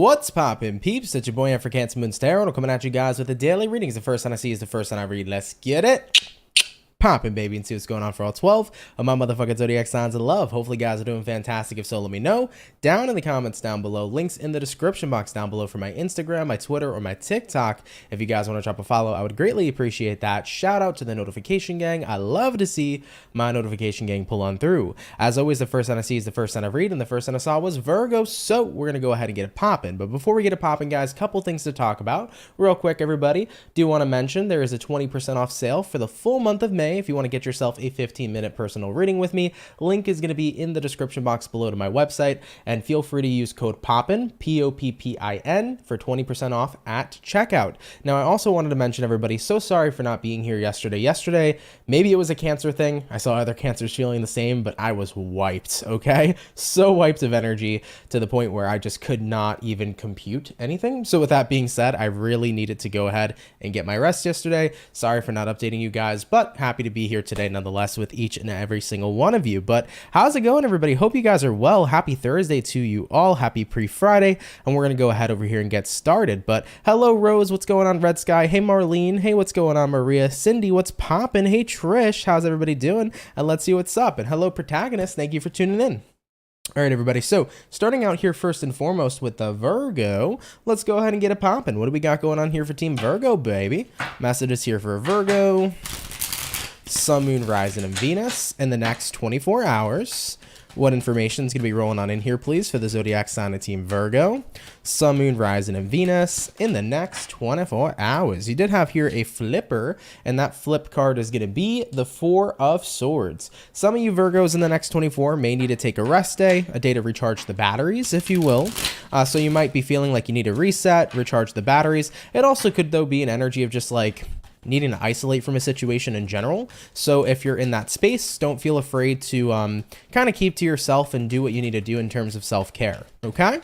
What's poppin', peeps? It's your boy for CancerMoonsTarot. I'm coming at you guys with the daily readings. The first one I see is the first one I read. Let's get it poppin', baby, and see what's going on for all 12 of my motherfucking zodiac signs of love. Hopefully you guys are doing fantastic. If so, let me know down in the comments down below. Links in the description box down below for my Instagram, my Twitter, or my TikTok. If you guys want to drop a follow, I would greatly appreciate that. Shout out to the notification gang. I love to see my notification gang pull on through. As always, the first one I see is the first one I read, and the first one I saw was Virgo, so we're going to go ahead and get it poppin'. But before we get it poppin', guys, couple things to talk about real quick. Everybody, do want to mention there is a 20% off sale for the full month of May. If you want to get yourself a 15-minute personal reading with me, link is going to be in the description box below to my website, and feel free to use code POPPIN, P-O-P-P-I-N, for 20% off at checkout. Now, I also wanted to mention, everybody, so sorry for not being here yesterday. Maybe it was a Cancer thing. I saw other Cancers feeling the same, but I was wiped, okay? So wiped of energy to the point where I just could not even compute anything. So with that being said, I really needed to go ahead and get my rest yesterday. Sorry for not updating you guys, but happy to be here today nonetheless with each and every single one of you. But how's it going, everybody? Hope you guys are well. Happy Thursday to you all. Happy pre-Friday, and we're gonna go ahead over here and get started. But hello, Rose, what's going on? Red Sky, hey Marlene, hey, what's going on? Maria, Cindy, what's poppin'? Hey Trish, how's everybody doing? And let's see what's up. And hello, Protagonist, thank you for tuning in. All right, everybody, so starting out here first and foremost with the Virgo, let's go ahead and get it popping. What do we got going on here for Team Virgo, baby? Messages here for Virgo. Sun, Moon, Rising, and Venus in the next 24 hours. What information is going to be rolling on in here, please, for the zodiac sign of Team Virgo? Sun, Moon, Rising, and Venus in the next 24 hours. You did have here a flipper, and that flip card is going to be the Four of Swords. Some of you Virgos in the next 24 may need to take a rest day, a day to recharge the batteries, if you will. So you might be feeling like you need to reset, recharge the batteries. It also could, though, be an energy of just like needing to isolate from a situation in general. So if you're in that space, don't feel afraid to kind of keep to yourself and do what you need to do in terms of self-care, okay?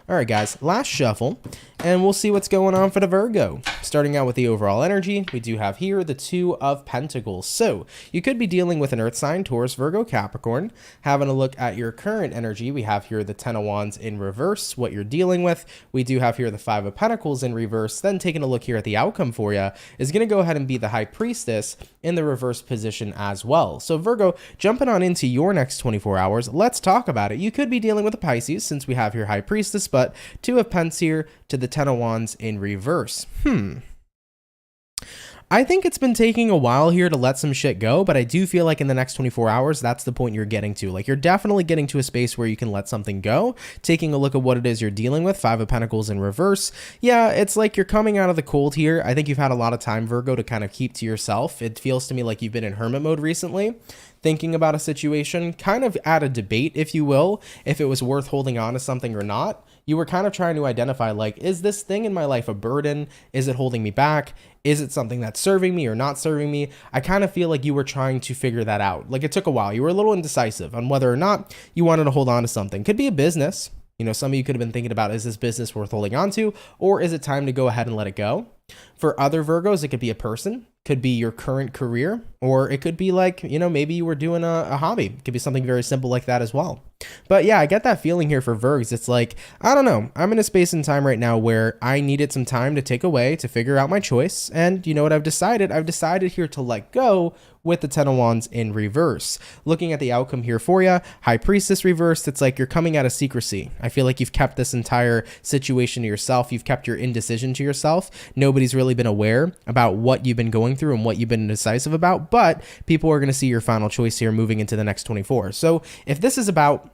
All right, guys, last shuffle, and we'll see what's going on for the Virgo. Starting out with the overall energy, we do have here the Two of Pentacles. So you could be dealing with an earth sign, Taurus, Virgo, Capricorn. Having a look at your current energy, we have here the Ten of Wands in reverse, what you're dealing with. We do have here the Five of Pentacles in reverse. Then taking a look here at the outcome for you is going to go ahead and be the High Priestess in the reverse position as well. So Virgo, jumping on into your next 24 hours, let's talk about it. You could be dealing with a Pisces since we have here High Priestess, but Two of Pentacles here to the Ten of Wands in reverse. I think it's been taking a while here to let some shit go, but I do feel like in the next 24 hours, that's the point you're getting to. Like, you're definitely getting to a space where you can let something go. Taking a look at what it is you're dealing with, Five of Pentacles in reverse. Yeah, it's like you're coming out of the cold here. I think you've had a lot of time, Virgo, to kind of keep to yourself. It feels to me like you've been in hermit mode recently, thinking about a situation, kind of at a debate, if you will, if it was worth holding on to something or not. You were kind of trying to identify, like, is this thing in my life a burden? Is it holding me back? Is it something that's serving me or not serving me? I kind of feel like you were trying to figure that out. Like, it took a while. You were a little indecisive on whether or not you wanted to hold on to something. Could be a business. You know, some of you could have been thinking about, is this business worth holding on to? Or is it time to go ahead and let it go? For other Virgos, it could be a person, could be your current career, or it could be like, you know, maybe you were doing a hobby. It could be something very simple like that as well. But yeah, I get that feeling here for Virgs. It's like, I don't know, I'm in a space and time right now where I needed some time to take away to figure out my choice. And you know what I've decided? I've decided here to let go with the Ten of Wands in reverse. Looking at the outcome here for you, High Priestess reversed, it's like you're coming out of secrecy. I feel like you've kept this entire situation to yourself. You've kept your indecision to yourself. Nobody's really been aware about what you've been going through and what you've been indecisive about, but people are going to see your final choice here moving into the next 24. So if this is about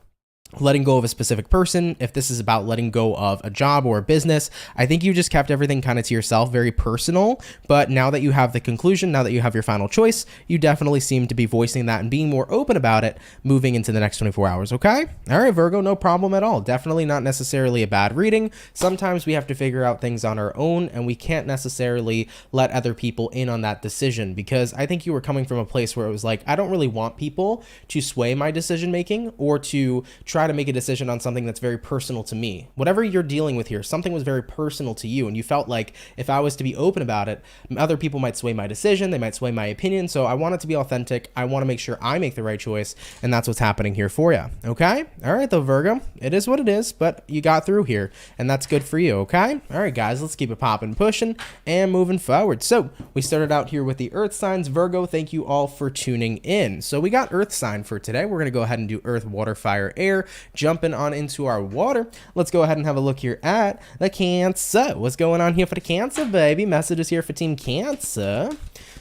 letting go of a specific person, if this is about letting go of a job or a business, I think you just kept everything kind of to yourself, very personal. But now that you have the conclusion, now that you have your final choice, you definitely seem to be voicing that and being more open about it moving into the next 24 hours, okay? All right, Virgo, no problem at all. Definitely not necessarily a bad reading. Sometimes we have to figure out things on our own, and we can't necessarily let other people in on that decision, because I think you were coming from a place where it was like, I don't really want people to sway my decision making or to try try to make a decision on something that's very personal to me. Whatever you're dealing with here, something was very personal to you, and you felt like if I was to be open about it, other people might sway my decision, they might sway my opinion. So I want it to be authentic. I want to make sure I make the right choice, and that's what's happening here for you. Okay? All right, though, Virgo. It is what it is, but you got through here, and that's good for you. Okay? All right, guys, let's keep it popping, pushing, and moving forward. So we started out here with the Earth signs. Virgo, thank you all for tuning in. So we got Earth sign for today. We're going to go ahead and do Earth, Water, Fire, Air. Jumping on into our water, let's go ahead and have a look here at the Cancer. What's going on here for the Cancer, baby? Messages here for Team Cancer.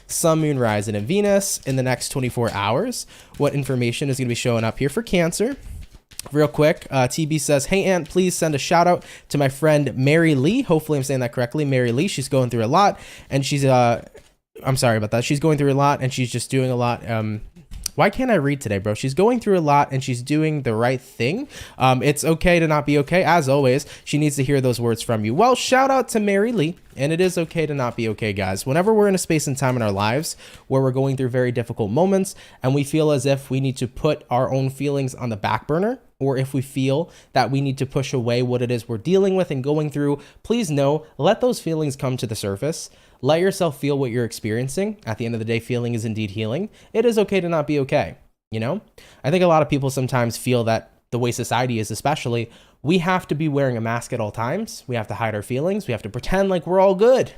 Sun, Moon, Rising, and Venus in the next 24 hours. What information is going to be showing up here for Cancer? Real quick, TB says, hey, Aunt, please send a shout out to my friend Mary Lee. Hopefully I'm saying that correctly. Mary Lee, she's going through a lot, and she's, I'm sorry about that. She's going through a lot, and she's just doing a lot. Why can't I read today, bro? She's going through a lot, and she's doing the right thing. It's okay to not be okay. As always, she needs to hear those words from you. Well, shout out to Mary Lee, and it is okay to not be okay, guys. Whenever we're in a space and time in our lives where we're going through very difficult moments, and we feel as if we need to put our own feelings on the back burner, or if we feel that we need to push away what it is we're dealing with and going through, please know, let those feelings come to the surface. Let yourself feel what you're experiencing. At the end of the day, feeling is indeed healing. It is okay to not be okay, you know? I think a lot of people sometimes feel that the way society is especially, we have to be wearing a mask at all times. We have to hide our feelings. We have to pretend like we're all good.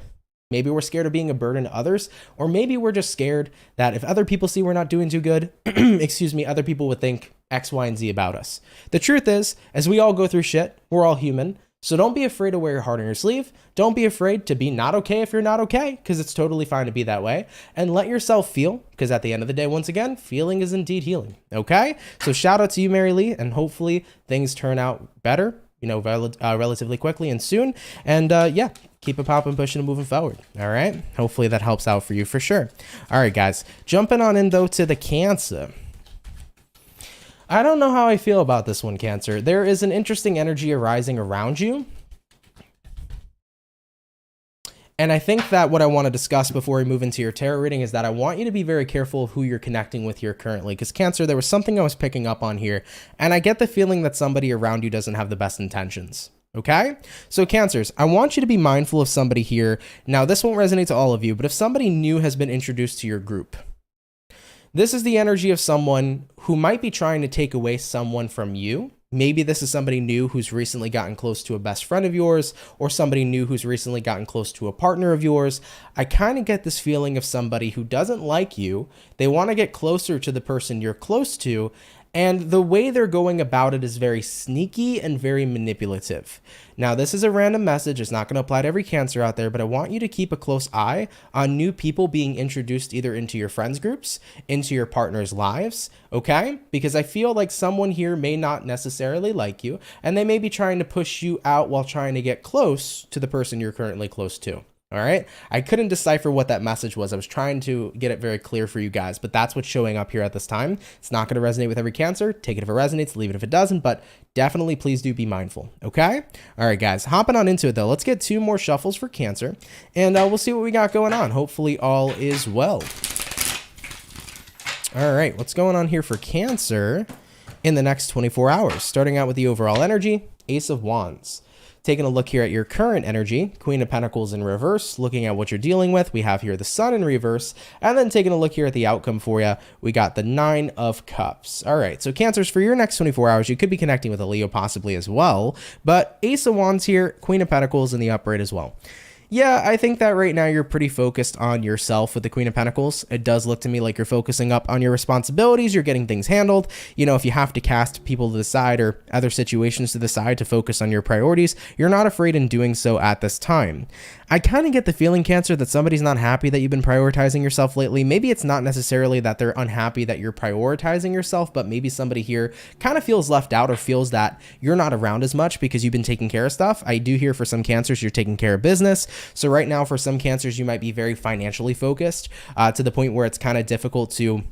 Maybe we're scared of being a burden to others, or maybe we're just scared that if other people see we're not doing too good, excuse me, other people would think X, Y, and Z about us. The truth is, as we all go through shit, we're all human. So don't be afraid to wear your heart on your sleeve. Don't be afraid to be not okay if you're not okay, because it's totally fine to be that way. And let yourself feel, because at the end of the day, once again, feeling is indeed healing. Okay? So shout out to you, Mary Lee, and hopefully things turn out better, you know, relatively quickly and soon. And yeah, keep it popping, pushing, and moving forward. All right? Hopefully that helps out for you for sure. All right, guys. Jumping on in, though, to the Cancer. I don't know how I feel about this one, Cancer. There is an interesting energy arising around you. And I think that what I want to discuss before we move into your tarot reading is that I want you to be very careful of who you're connecting with here currently. Because Cancer, there was something I was picking up on here, and I get the feeling that somebody around you doesn't have the best intentions. Okay? So Cancers, I want you to be mindful of somebody here. Now, this won't resonate to all of you, but if somebody new has been introduced to your group, this is the energy of someone who might be trying to take away someone from you. Maybe this is somebody new who's recently gotten close to a best friend of yours, or somebody new who's recently gotten close to a partner of yours. I kind of get this feeling of somebody who doesn't like you. They want to get closer to the person you're close to, and the way they're going about it is very sneaky and very manipulative. Now, this is a random message. It's not going to apply to every Cancer out there, but I want you to keep a close eye on new people being introduced either into your friends groups, into your partner's lives, okay? Because I feel like someone here may not necessarily like you, and they may be trying to push you out while trying to get close to the person you're currently close to. All right. I couldn't decipher what that message was. I was trying to get it very clear for you guys, but that's what's showing up here at this time. It's not going to resonate with every Cancer. Take it if it resonates, leave it if it doesn't, but definitely please do be mindful. Okay. All right, guys, hopping on into it though. Let's get 2 more shuffles for Cancer, and we'll see what we got going on. Hopefully all is well. All right. What's going on here for Cancer in the next 24 hours? Starting out with the overall energy, Ace of Wands. Taking a look here at your current energy, Queen of Pentacles in reverse, looking at what you're dealing with. We have here the Sun in reverse, and then taking a look here at the outcome for you, we got the 9 of Cups. All right, so Cancers, for your next 24 hours, you could be connecting with a Leo possibly as well, but Ace of Wands here, Queen of Pentacles in the upright as well. Yeah, I think that right now you're pretty focused on yourself with the Queen of Pentacles. It does look to me like you're focusing up on your responsibilities. You're getting things handled. You know, if you have to cast people to the side or other situations to the side to focus on your priorities, you're not afraid in doing so at this time. I kind of get the feeling, Cancer, that somebody's not happy that you've been prioritizing yourself lately. Maybe it's not necessarily that they're unhappy that you're prioritizing yourself, but maybe somebody here kind of feels left out or feels that you're not around as much because you've been taking care of stuff. I do hear for some Cancers, you're taking care of business. So right now for some Cancers, you might be very financially focused to the point where it's kind of difficult to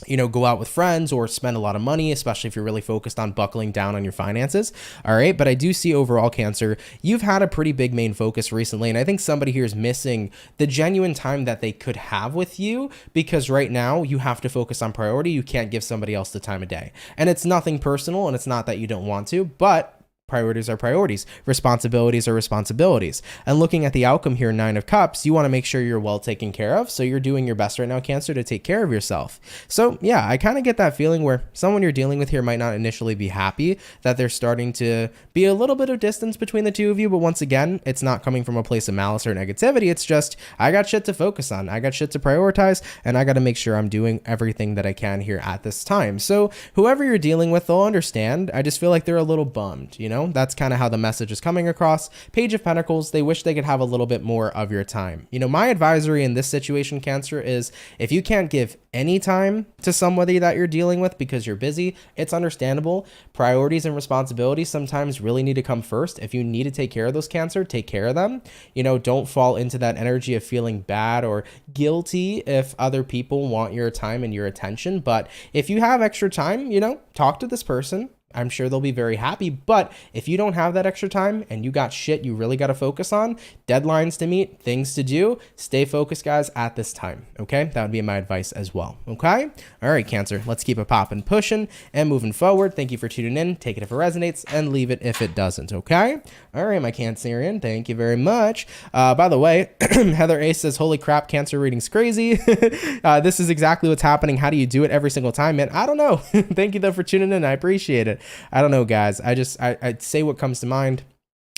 go out with friends or spend a lot of money, especially if you're really focused on buckling down on your finances. All right. But I do see overall, Cancer, you've had a pretty big main focus recently. And I think somebody here is missing the genuine time that they could have with you, because right now you have to focus on priority. You can't give somebody else the time of day. And it's nothing personal, and it's not that you don't want to, but priorities are priorities. Responsibilities are responsibilities. And looking at the outcome here, 9 of Cups, you want to make sure you're well taken care of. So you're doing your best right now, Cancer, to take care of yourself. So yeah, I kind of get that feeling where someone you're dealing with here might not initially be happy that they're starting to be a little bit of distance between the two of you. But once again, it's not coming from a place of malice or negativity. It's just, I got shit to focus on. I got shit to prioritize, and I got to make sure I'm doing everything that I can here at this time. So whoever you're dealing with, they'll understand. I just feel like they're a little bummed, That's kind of how the message is coming across. Page of Pentacles, they wish they could have a little bit more of your time. My advisory in this situation, Cancer, is if you can't give any time to somebody that you're dealing with because you're busy, it's understandable. Priorities and responsibilities sometimes really need to come first. If you need to take care of those, Cancer, take care of them. Don't fall into that energy of feeling bad or guilty if other people want your time and your attention. But if you have extra time, talk to this person. I'm sure they'll be very happy. But if you don't have that extra time and you got shit you really got to focus on, deadlines to meet, things to do, stay focused, guys, at this time. Okay, that would be my advice as well. Okay, all right, Cancer, let's keep it popping, pushing, and moving forward. Thank you for tuning in. Take it if it resonates, and leave it if it doesn't. Okay, all right, my Cancerian, thank you very much. By the way, Heather Ace says, "Holy crap, Cancer reading's crazy." This is exactly what's happening. How do you do it every single time, man? I don't know. Thank you though for tuning in. I appreciate it. I don't know, guys. I say what comes to mind.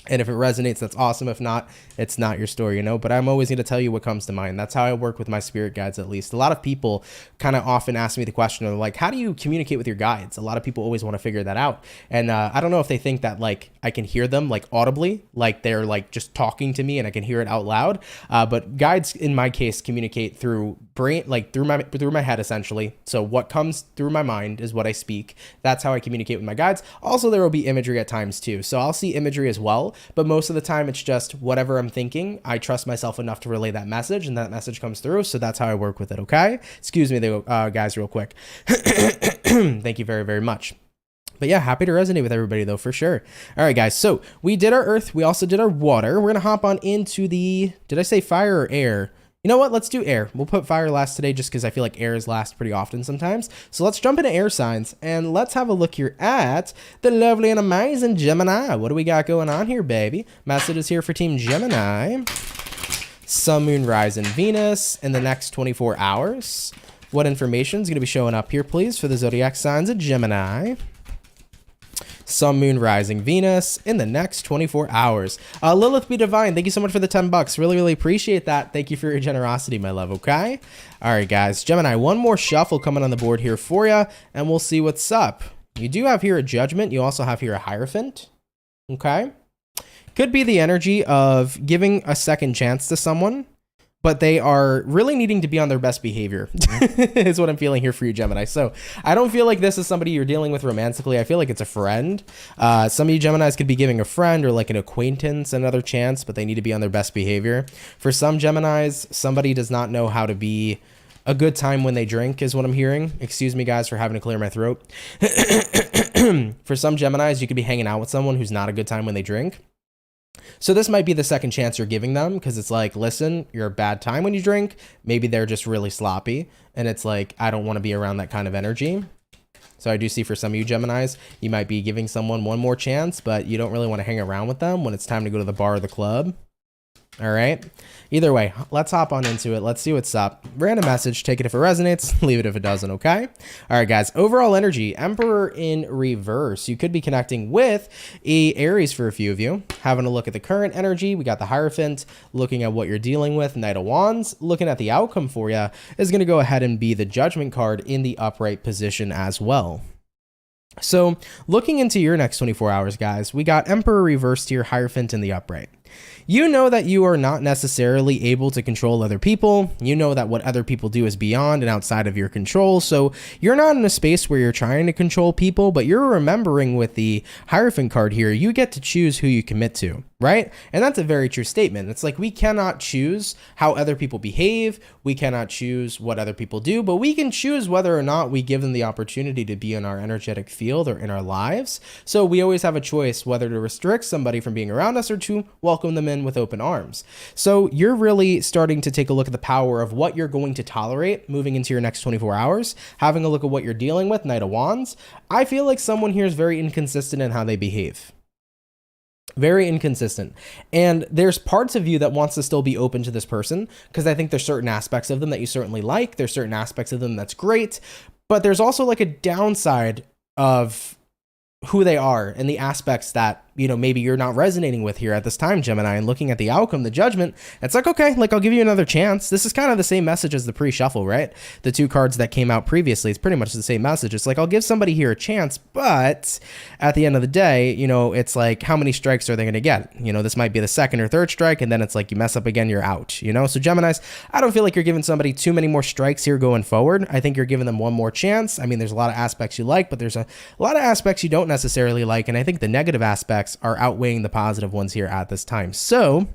And if it resonates, that's awesome. If not, it's not your story, But I'm always going to tell you what comes to mind. That's how I work with my spirit guides, at least. A lot of people kind of often ask me the question of like, how do you communicate with your guides? A lot of people always want to figure that out. And I don't know if they think that like I can hear them like audibly, like they're like just talking to me and I can hear it out loud. But guides, in my case, communicate through brain, like through my head, essentially. So what comes through my mind is what I speak. That's how I communicate with my guides. Also, there will be imagery at times too. So I'll see imagery as well. But most of the time, it's just whatever I'm thinking. I trust myself enough to relay that message, and that message comes through. So that's how I work with it, okay? Excuse me, guys, real quick. Thank you very, very much. But yeah, happy to resonate with everybody, though, for sure. All right, guys, so we did our earth. We also did our water. We're going to hop on into the, did I say fire or air? You know what? Let's do air. We'll put fire last today just because I feel like air is last pretty often sometimes. So let's jump into air signs and let's have a look here at the lovely and amazing Gemini. What do we got going on here, baby? Messages here for Team Gemini. Sun, Moon, Rising, Venus in the next 24 hours. What information is going to be showing up here, please, for the zodiac signs of Gemini? Sun, Moon, Rising, Venus in the next 24 hours. Lilith Be Divine, thank you so much for the $10. Really, really appreciate that. Thank you for your generosity, my love, okay? All right, guys. Gemini, one more shuffle coming on the board here for you, and we'll see what's up. You do have here a Judgment. You also have here a Hierophant, okay? Could be the energy of giving a second chance to someone, but they are really needing to be on their best behavior is what I'm feeling here for you, Gemini. So I don't feel like this is somebody you're dealing with romantically. I feel like it's a friend. Some of you Geminis could be giving a friend or like an acquaintance another chance, but they need to be on their best behavior. For some Geminis, somebody does not know how to be a good time when they drink is what I'm hearing. Excuse me, guys, for having to clear my throat. For some Geminis, you could be hanging out with someone who's not a good time when they drink. So this might be the second chance you're giving them because it's like, listen, you're a bad time when you drink. Maybe they're just really sloppy. And it's like, I don't want to be around that kind of energy. So I do see for some of you Geminis, you might be giving someone one more chance, but you don't really want to hang around with them when it's time to go to the bar or the club. All right. Either way, let's hop on into it. Let's see what's up. Random message. Take it if it resonates. Leave it if it doesn't. Okay. All right, guys. Overall energy. Emperor in reverse. You could be connecting with a Aries for a few of you. Having a look at the current energy. We got the Hierophant. Looking at what you're dealing with. Knight of Wands. Looking at the outcome for you is going to go ahead and be the Judgment card in the upright position as well. So looking into your next 24 hours, guys, we got Emperor reversed here, Hierophant in the upright. You know that you are not necessarily able to control other people. You know that what other people do is beyond and outside of your control. So you're not in a space where you're trying to control people, but you're remembering with the Hierophant card here, you get to choose who you commit to, right? And that's a very true statement. It's like we cannot choose how other people behave. We cannot choose what other people do, but we can choose whether or not we give them the opportunity to be in our energetic field or in our lives. So we always have a choice whether to restrict somebody from being around us or to welcome them in with open arms. So you're really starting to take a look at the power of what you're going to tolerate moving into your next 24 hours, having a look at what you're dealing with, Knight of Wands. I feel like someone here is very inconsistent in how they behave. Very inconsistent. And there's parts of you that wants to still be open to this person because I think there's certain aspects of them that you certainly like. There's certain aspects of them that's great, but there's also like a downside of who they are and the aspects that, you know, maybe you're not resonating with here at this time, Gemini. And looking at the outcome, the judgment, it's like, okay, like I'll give you another chance. This is kind of the same message as the pre-shuffle, right? The two cards that came out previously, it's pretty much the same message. It's like, I'll give somebody here a chance, but at the end of the day, you know, it's like, how many strikes are they going to get? You know, this might be the second or third strike, and then it's like you mess up again, you're out, you know? So Geminis, I don't feel like you're giving somebody too many more strikes here going forward. I think you're giving them one more chance. I mean, there's a lot of aspects you like, but there's a lot of aspects you don't necessarily like. And I think the negative aspects are outweighing the positive ones here at this time. So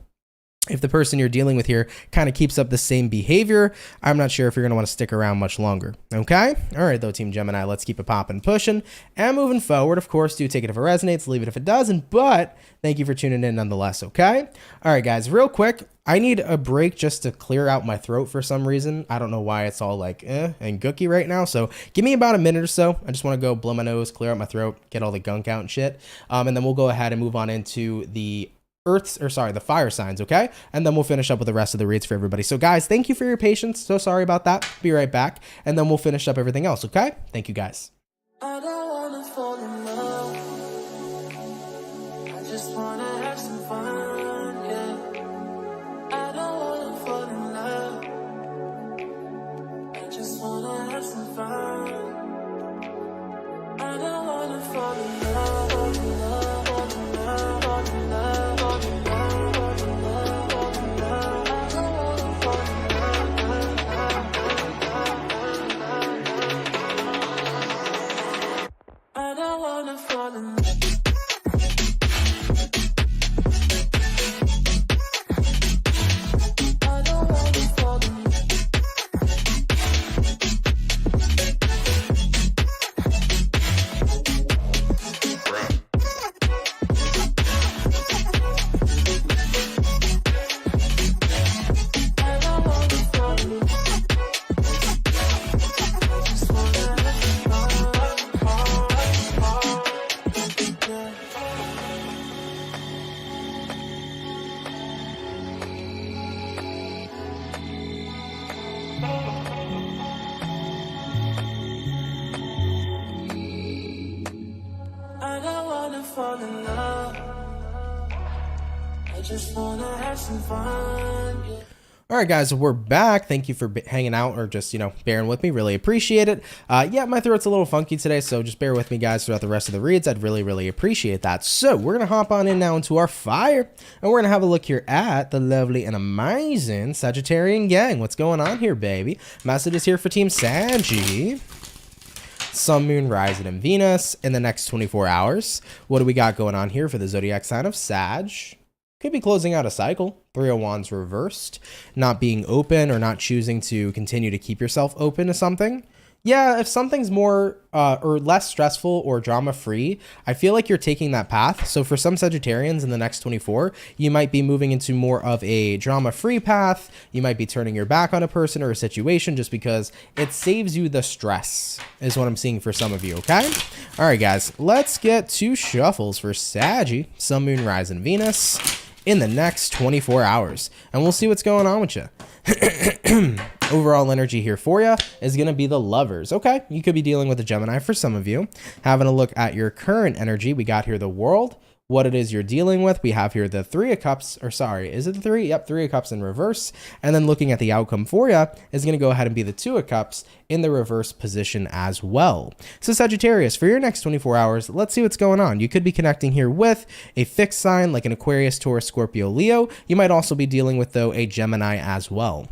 if the person you're dealing with here kind of keeps up the same behavior, I'm not sure if you're going to want to stick around much longer. Okay? All right, though, Team Gemini, let's keep it popping, pushing, and moving forward. Of course, do take it if it resonates, leave it if it doesn't, but thank you for tuning in nonetheless, okay? All right, guys, real quick, I need a break just to clear out my throat for some reason. I don't know why it's all like and gooky right now, so give me about a minute or so. I just want to go blow my nose, clear out my throat, get all the gunk out and shit, and then we'll go ahead and move on into the the fire signs, okay? And then we'll finish up with the rest of the reads for everybody. So guys, thank you for your patience. So sorry about that. Be right back. And then we'll finish up everything else, okay? Thank you, guys. I don't wanna fall in love. I just wanna have some fun, yeah. I don't wanna fall in love. I just wanna have some fun. I don't wanna fall in love, fall in love, fall in love, fall in love. All right, guys, we're back. Thank you for hanging out or just, you know, bearing with me. Really appreciate it. Yeah, my throat's a little funky today, so just bear with me, guys, throughout the rest of the reads. I'd really, really appreciate that. So we're going to hop on in now into our fire, and we're going to have a look here at the lovely and amazing Sagittarian gang. What's going on here, baby? Messages here for Team Saggy. Sun, Moon, Rising, and Venus in the next 24 hours. What do we got going on here for the zodiac sign of Sag? Could be closing out a cycle. Three of Wands reversed. Not being open or not choosing to continue to keep yourself open to something. Yeah, if something's more or less stressful or drama-free, I feel like you're taking that path. So for some Sagittarians in the next 24, you might be moving into more of a drama-free path. You might be turning your back on a person or a situation just because it saves you the stress, is what I'm seeing for some of you, okay? All right, guys, let's get two shuffles for Saggy, Sun, Moon, Rising, Venus in the next 24 hours. And we'll see what's going on with you. Overall energy here for you is going to be the Lovers. Okay, you could be dealing with a Gemini for some of you. Having a look at your current energy, we got here the World, what it is you're dealing with. We have here the Three of Cups, or sorry, is it the three? Yep, Three of Cups in reverse. And then looking at the outcome for you is going to go ahead and be the Two of Cups in the reverse position as well. So Sagittarius, for your next 24 hours, let's see what's going on. You could be connecting here with a fixed sign like an Aquarius, Taurus, Scorpio, Leo. You might also be dealing with, though, a Gemini as well.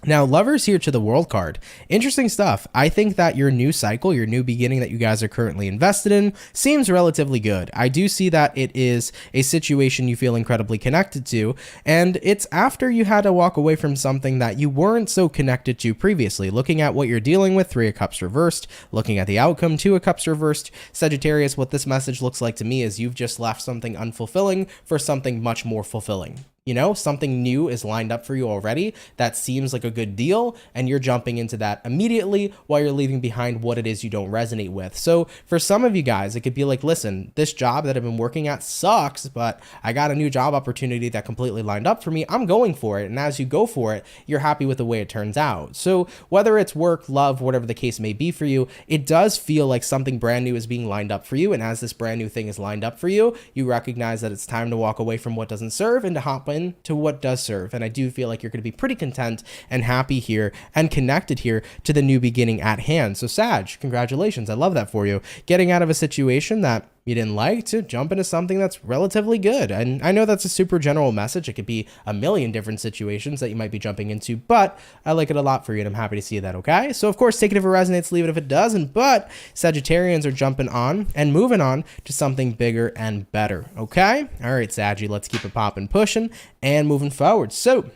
Now, Lovers here to the World card. Interesting stuff. I think that your new cycle, your new beginning that you guys are currently invested in seems relatively good. I do see that it is a situation you feel incredibly connected to, and it's after you had to walk away from something that you weren't so connected to previously. Looking at what you're dealing with, Three of Cups reversed, looking at the outcome, Two of Cups reversed. Sagittarius, what this message looks like to me is you've just left something unfulfilling for something much more fulfilling. You know, something new is lined up for you already that seems like a good deal, and you're jumping into that immediately while you're leaving behind what it is you don't resonate with. So for some of you guys, it could be like, listen, this job that I've been working at sucks, but I got a new job opportunity that completely lined up for me. I'm going for it. And as you go for it, you're happy with the way it turns out. So whether it's work, love, whatever the case may be for you, it does feel like something brand new is being lined up for you. And as this brand new thing is lined up for you, you recognize that it's time to walk away from what doesn't serve and to hop to what does serve. And I do feel like you're going to be pretty content and happy here and connected here to the new beginning at hand. So Sag, congratulations. I love that for you. Getting out of a situation that you didn't like to jump into something that's relatively good. And I know that's a super general message. It could be a million different situations that you might be jumping into, but I like it a lot for you and I'm happy to see that, okay? So of course, take it if it resonates, leave it if it doesn't, but Sagittarians are jumping on and moving on to something bigger and better, okay? All right, Saggy, let's keep it popping, pushing, and moving forward. So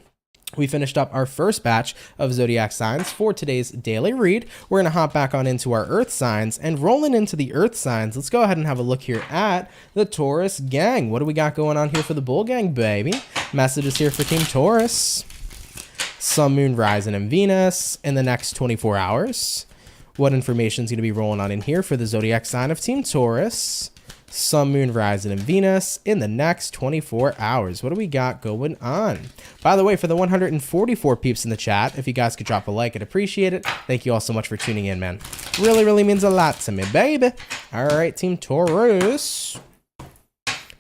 we finished up our first batch of zodiac signs for today's daily read. We're going to hop back on into our earth signs, and rolling into the earth signs, let's go ahead and have a look here at the Taurus gang. What do we got going on here for the bull gang, baby? Messages here for Team Taurus. Sun, Moon, Rising, and Venus in the next 24 hours. What information is going to be rolling on in here for the zodiac sign of Team Taurus? Sun, Moon, Rising, and Venus in the next 24 hours. What do we got going on? By the way, for the 144 peeps in the chat, if you guys could drop a like, I'd appreciate it. Thank you all so much for tuning in, man. Really, really means a lot to me, baby. All right, Team Taurus.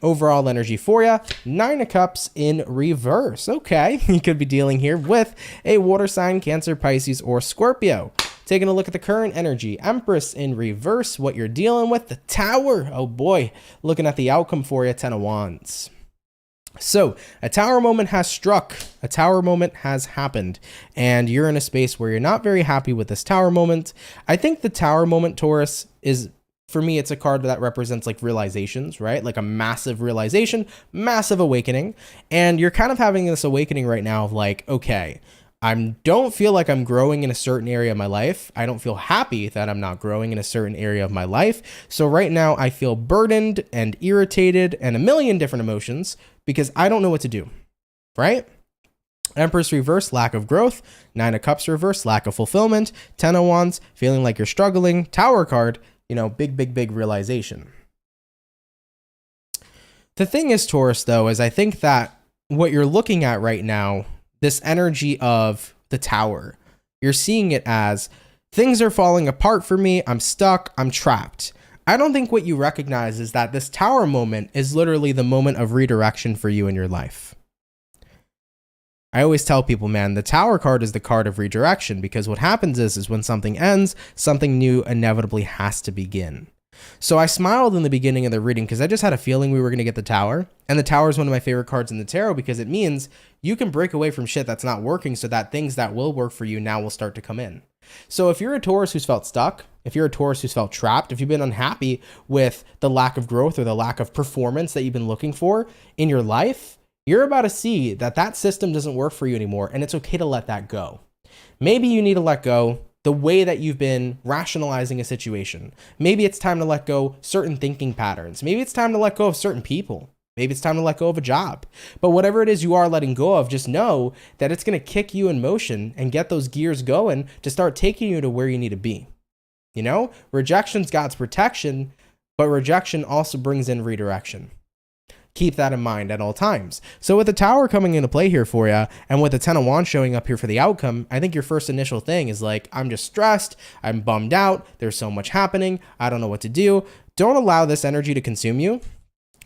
Overall energy for you, Nine of Cups in reverse. Okay, you could be dealing here with a water sign, Cancer, Pisces, or Scorpio. Taking a look at the current energy, Empress in reverse, what you're dealing with, the Tower. Oh boy, looking at the outcome for you, Ten of Wands. So a tower moment has struck, a tower moment has happened, and you're in a space where you're not very happy with this tower moment. I think the tower moment, Taurus, is, for me, it's a card that represents like realizations, right? Like a massive realization, massive awakening. And you're kind of having this awakening right now of like, okay, I don't feel like I'm growing in a certain area of my life. I don't feel happy that I'm not growing in a certain area of my life. So right now I feel burdened and irritated and a million different emotions because I don't know what to do, right? Empress reverse, lack of growth. Nine of Cups reverse, lack of fulfillment. Ten of Wands, feeling like you're struggling. Tower card, you know, big realization. The thing is, Taurus, though, is I think that what you're looking at right now, this energy of the Tower, you're seeing it as things are falling apart for me. I'm stuck. I'm trapped. I don't think what you recognize is that this Tower moment is literally the moment of redirection for you in your life. I always tell people, man, the Tower card is the card of redirection because what happens is when something ends, something new inevitably has to begin. So I smiled in the beginning of the reading because I just had a feeling we were going to get the Tower. And the Tower is one of my favorite cards in the tarot because it means you can break away from shit that's not working so that things that will work for you now will start to come in. So if you're a Taurus who's felt stuck, if you're a Taurus who's felt trapped, if you've been unhappy with the lack of growth or the lack of performance that you've been looking for in your life, you're about to see that that system doesn't work for you anymore, and it's okay to let that go. Maybe you need to let go the way that you've been rationalizing a situation. Maybe it's time to let go certain thinking patterns. Maybe it's time to let go of certain people. Maybe it's time to let go of a job. But whatever it is you are letting go of, just know that it's going to kick you in motion and get those gears going to start taking you to where you need to be. You know, rejection's God's protection, but rejection also brings in redirection. Keep that in mind at all times. So with the Tower coming into play here for you, and with the Ten of Wands showing up here for the outcome, I think your first initial thing is like, I'm just stressed, I'm bummed out, there's so much happening, I don't know what to do. Don't allow this energy to consume you.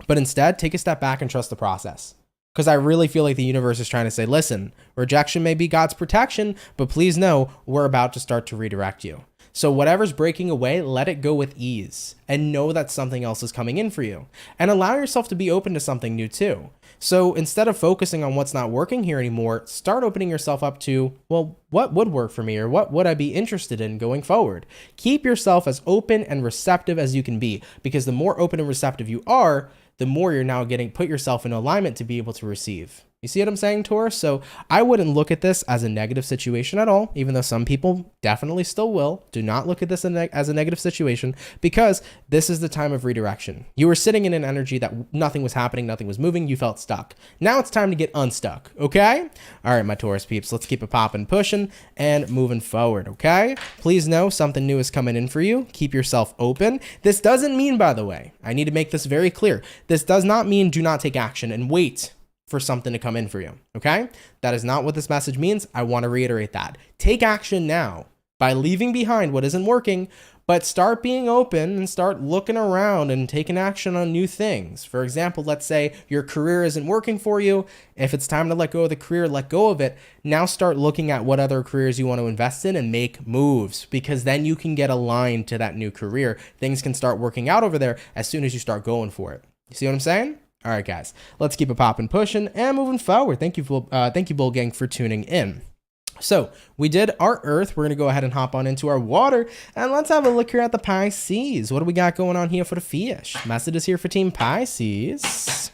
But instead, take a step back and trust the process. Because I really feel like the universe is trying to say, listen, rejection may be God's protection, but please know we're about to start to redirect you. So whatever's breaking away, let it go with ease and know that something else is coming in for you, and allow yourself to be open to something new too. So instead of focusing on what's not working here anymore, start opening yourself up to, well, what would work for me, or what would I be interested in going forward? Keep yourself as open and receptive as you can be, because the more open and receptive you are, the more you're now put yourself in alignment to be able to receive. You see what I'm saying, Taurus? So I wouldn't look at this as a negative situation at all, even though some people definitely still will. Do not look at this as a negative situation, because this is the time of redirection. You were sitting in an energy that nothing was happening, nothing was moving, you felt stuck. Now it's time to get unstuck, okay? All right, my Taurus peeps, let's keep it popping, pushing, and moving forward, okay? Please know something new is coming in for you. Keep yourself open. This doesn't mean, by the way, I need to make this very clear, this does not mean do not take action and wait for something to come in for you, okay? That is not what this message means. I want to reiterate that. Take action now by leaving behind what isn't working, but start being open and start looking around and taking action on new things. For example, let's say your career isn't working for you. If it's time to let go of the career, let go of it. Now start looking at what other careers you want to invest in and make moves, because then you can get aligned to that new career. Things can start working out over there as soon as you start going for it. You see what I'm saying? All right, guys, let's keep it popping, pushing, and moving forward. Thank you, Bull Gang, for tuning in. So we did our Earth. We're going to go ahead and hop on into our water, and let's have a look here at the Pisces. What do we got going on here for the fish? Messages here for Team Pisces.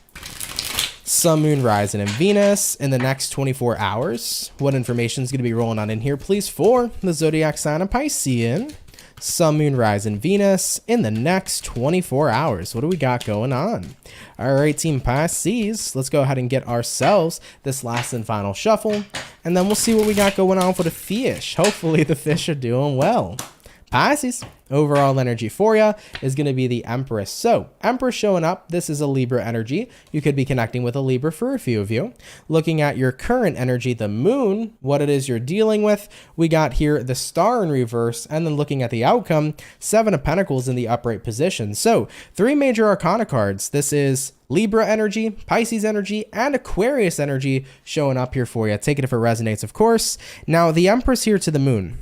Sun, Moon, Rising, and Venus in the next 24 hours. What information is going to be rolling on in here, please, for the zodiac sign of Piscean? Sun, Moon, Rising, Venus in the next 24 hours. What do we got going on? All right, Team Pisces, let's go ahead and get ourselves this last and final shuffle, and then we'll see what we got going on for the fish. Hopefully the fish are doing well. Pisces, overall energy for you is going to be the Empress. So Empress showing up. This is a Libra energy. You could be connecting with a Libra for a few of you. Looking at your current energy, the Moon, what it is you're dealing with. We got here the Star in reverse, and then looking at the outcome, Seven of Pentacles in the upright position. So 3 major arcana cards. This is Libra energy, Pisces energy, and Aquarius energy showing up here for you. Take it if it resonates, of course. Now the Empress here to the Moon.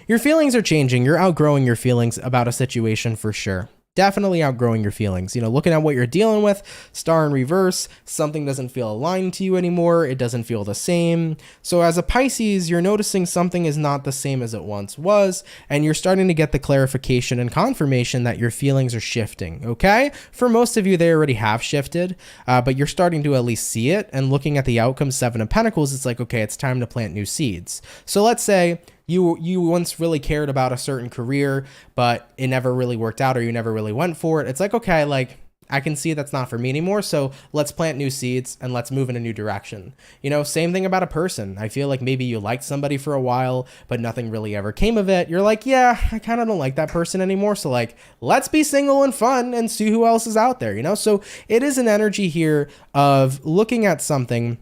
Your feelings are changing. You're outgrowing your feelings about a situation for sure. Definitely outgrowing your feelings. You know, looking at what you're dealing with, Star in reverse, something doesn't feel aligned to you anymore. It doesn't feel the same. So as a Pisces, you're noticing something is not the same as it once was, and you're starting to get the clarification and confirmation that your feelings are shifting, okay? For most of you, they already have shifted, but you're starting to at least see it, and looking at the outcome, Seven of Pentacles, it's like, okay, it's time to plant new seeds. So let's say you once really cared about a certain career, but it never really worked out, or you never really went for it. It's like, okay, like I can see that's not for me anymore. So let's plant new seeds and let's move in a new direction. You know, same thing about a person. I feel like maybe you liked somebody for a while, but nothing really ever came of it. You're like, yeah, I kind of don't like that person anymore. So like, let's be single and fun and see who else is out there, you know? So it is an energy here of looking at something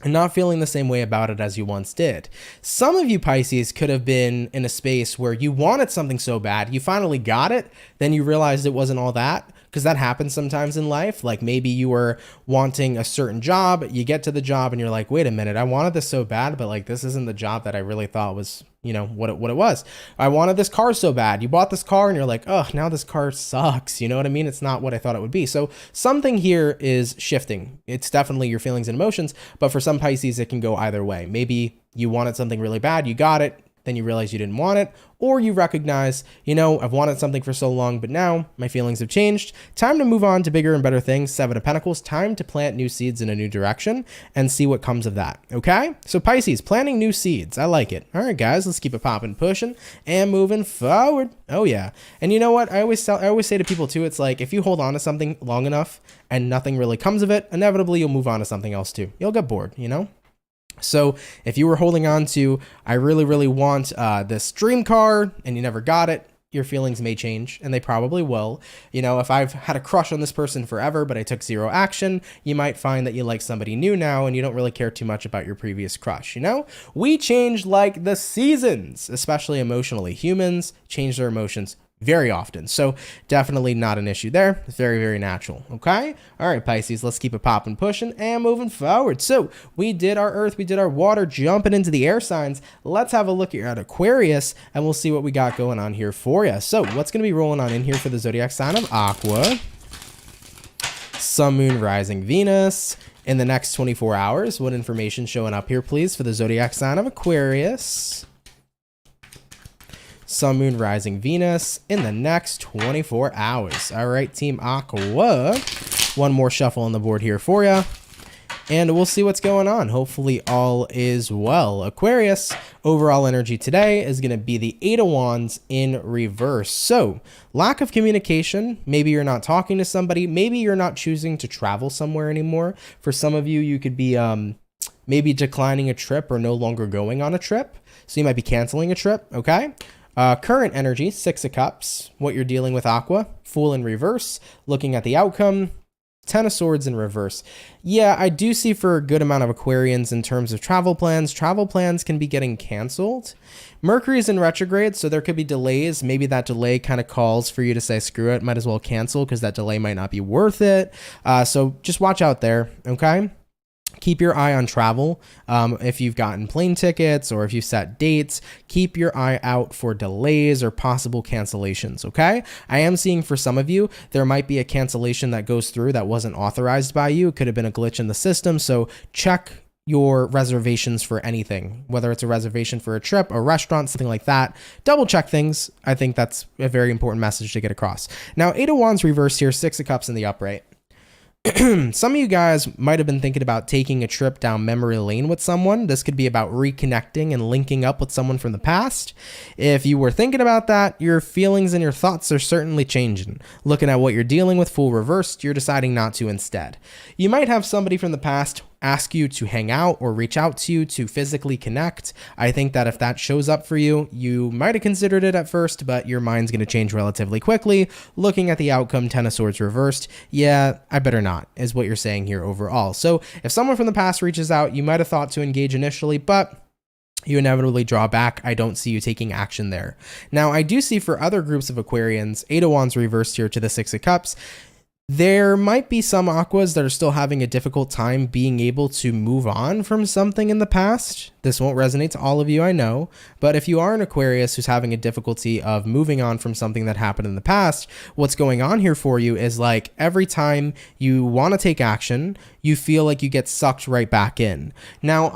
and not feeling the same way about it as you once did. Some of you Pisces could have been in a space where you wanted something so bad, you finally got it, then you realized it wasn't all that, because that happens sometimes in life. Like maybe you were wanting a certain job, you get to the job and you're like, wait a minute, I wanted this so bad, but like this isn't the job that I really thought was, you know, what it was. I wanted this car so bad. You bought this car and you're like, oh, now this car sucks. You know what I mean? It's not what I thought it would be. So something here is shifting. It's definitely your feelings and emotions, but for some Pisces, it can go either way. Maybe you wanted something really bad, you got it, then you realize you didn't want it, or you recognize, you know, I've wanted something for so long, but now my feelings have changed. Time to move on to bigger and better things. Seven of Pentacles, time to plant new seeds in a new direction and see what comes of that. Okay? So Pisces, planting new seeds. I like it. All right, guys, let's keep it popping, pushing, and moving forward. Oh yeah. And you know what? I always say to people too, it's like if you hold on to something long enough and nothing really comes of it, inevitably you'll move on to something else too. You'll get bored, you know? So if you were holding on to, I really, really want this dream car and you never got it, your feelings may change, and they probably will. You know, if I've had a crush on this person forever, but I took zero action, you might find that you like somebody new now and you don't really care too much about your previous crush, you know? We change like the seasons, especially emotionally. Humans change their emotions very often. So definitely not an issue there. It's very, very natural. Okay. All right, Pisces, let's keep it popping, pushing and moving forward. So we did our earth, we did our water, jumping into the air signs. Let's have a look here at Aquarius and we'll see what we got going on here for you. So what's going to be rolling on in here for the zodiac sign of Aqua? Sun, Moon, Rising, Venus in the next 24 hours. What information showing up here, please, for the zodiac sign of Aquarius? Sun, Moon, Rising, Venus in the next 24 hours. All right, Team Aqua. One more shuffle on the board here for you. And we'll see what's going on. Hopefully all is well. Aquarius, overall energy today is going to be the Eight of Wands in reverse. So, lack of communication. Maybe you're not talking to somebody. Maybe you're not choosing to travel somewhere anymore. For some of you, you could be maybe declining a trip or no longer going on a trip. So you might be canceling a trip, okay? Current energy, Six of Cups. What you're dealing with, Aqua. Fool in reverse. Looking at the outcome. Ten of Swords in reverse. Yeah, I do see for a good amount of Aquarians in terms of travel plans. Travel plans can be getting canceled. Mercury's in retrograde, so there could be delays. Maybe that delay kind of calls for you to say, screw it, might as well cancel because that delay might not be worth it. So just watch out there, okay? Keep your eye on travel. If you've gotten plane tickets or if you set dates, keep your eye out for delays or possible cancellations, okay? I am seeing for some of you, there might be a cancellation that goes through that wasn't authorized by you. It could have been a glitch in the system, so check your reservations for anything, whether it's a reservation for a trip, a restaurant, something like that. Double check things. I think that's a very important message to get across. Now, Eight of Wands reversed here, Six of Cups in the upright. Some of you guys might have been thinking about taking a trip down memory lane with someone. This could be about reconnecting and linking up with someone from the past. If you were thinking about that, your feelings and your thoughts are certainly changing. Looking at what you're dealing with, full reversed, you're deciding not to instead. You might have somebody from the past ask you to hang out or reach out to you to physically connect. I think that if that shows up for you, you might have considered it at first, but your mind's going to change relatively quickly. Looking at the outcome, Ten of Swords reversed. Yeah, I better not, is what you're saying here overall. So if someone from the past reaches out, you might have thought to engage initially, but you inevitably draw back. I don't see you taking action there. Now, I do see for other groups of Aquarians, Eight of Wands reversed here to the Six of Cups. There might be some Aquas that are still having a difficult time being able to move on from something in the past. This won't resonate to all of you, I know, but if you are an Aquarius who's having a difficulty of moving on from something that happened in the past, what's going on here for you is like every time you want to take action, you feel like you get sucked right back in. Now,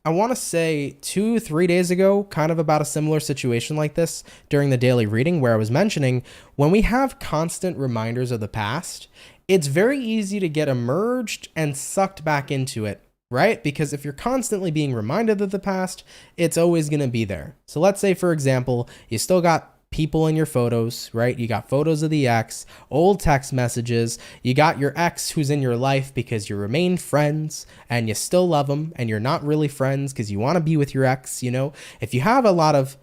I want to say 2-3 days ago, kind of about a similar situation like this during the daily reading where I was mentioning when we have constant reminders of the past, it's very easy to get immersed and sucked back into it, right? Because if you're constantly being reminded of the past, it's always going to be there. So let's say, for example, you still got people in your photos, right? You got photos of the ex, old text messages. You got your ex who's in your life because you remain friends and you still love them and you're not really friends because you want to be with your ex, you know? If you have a lot of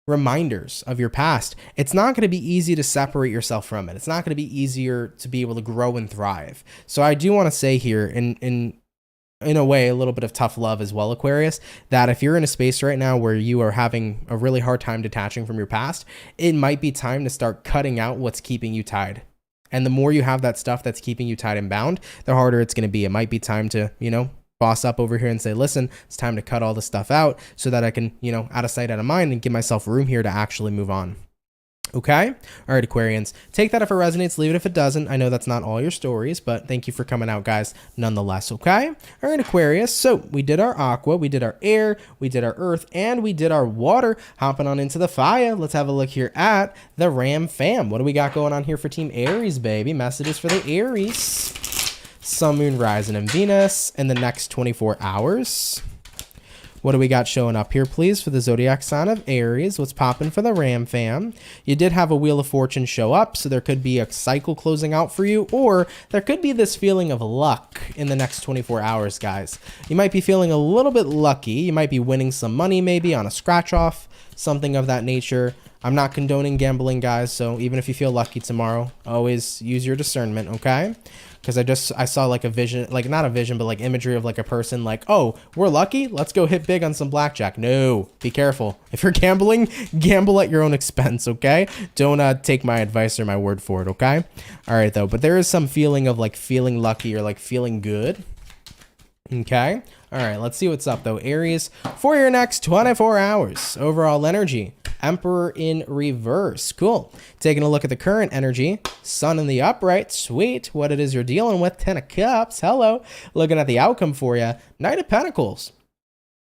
reminders of your past, it's not going to be easy to separate yourself from it. It's not going to be easier to be able to grow and thrive. So I do want to say here in a way, a little bit of tough love as well, Aquarius, that if you're in a space right now where you are having a really hard time detaching from your past, it might be time to start cutting out what's keeping you tied. And the more you have that stuff that's keeping you tied and bound, the harder it's going to be. It might be time to, boss up over here and say, listen, it's time to cut all this stuff out so that I can, out of sight, out of mind, and give myself room here to actually move on. Okay. All right, Aquarians, take that if it resonates, leave it if it doesn't. I know that's not all your stories, but thank you for coming out, guys, nonetheless. Okay. All right, Aquarius. So we did our aqua, we did our air, we did our earth, and we did our water. Hopping on into the fire. Let's have a look here at the Ram fam. What do we got going on here for Team Aries, baby? Messages for the Aries. Sun, Moon, Rising, and Venus in the next 24 hours. What do we got showing up here, please, for the zodiac sign of Aries? What's popping for the Ram fam? You did have a Wheel of Fortune show up, so there could be a cycle closing out for you, or there could be this feeling of luck in the next 24 hours, guys. You might be feeling a little bit lucky. You might be winning some money maybe on a scratch-off, something of that nature. I'm not condoning gambling, guys, so even if you feel lucky tomorrow, always use your discernment, okay? because I saw like a vision, like not a vision, but like imagery of like a person like, oh, we're lucky, let's go hit big on some blackjack. No, be careful. If you're gambling, gamble at your own expense, okay? Don't take my advice or my word for it, okay? All right, though, but there is some feeling of like feeling lucky or like feeling good. Okay. All right, let's see what's up though. Aries, for your next 24 hours. Overall energy, Emperor in reverse. Cool. Taking a look at the current energy, Sun in the upright. Sweet. What it is you're dealing with, 10 of Cups. Hello. Looking at the outcome for you, Knight of Pentacles.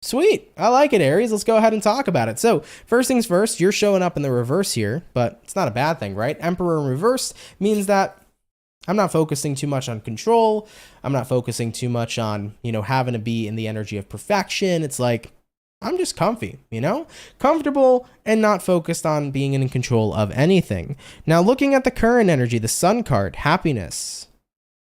Sweet. I like it, Aries. Let's go ahead and talk about it. So first things first, you're showing up in the reverse here, but it's not a bad thing, right? Emperor in reverse means that I'm not focusing too much on control. I'm not focusing too much on, you know, having to be in the energy of perfection. It's like, I'm just comfy, you know, comfortable and not focused on being in control of anything. Now, looking at the current energy, the Sun card, happiness.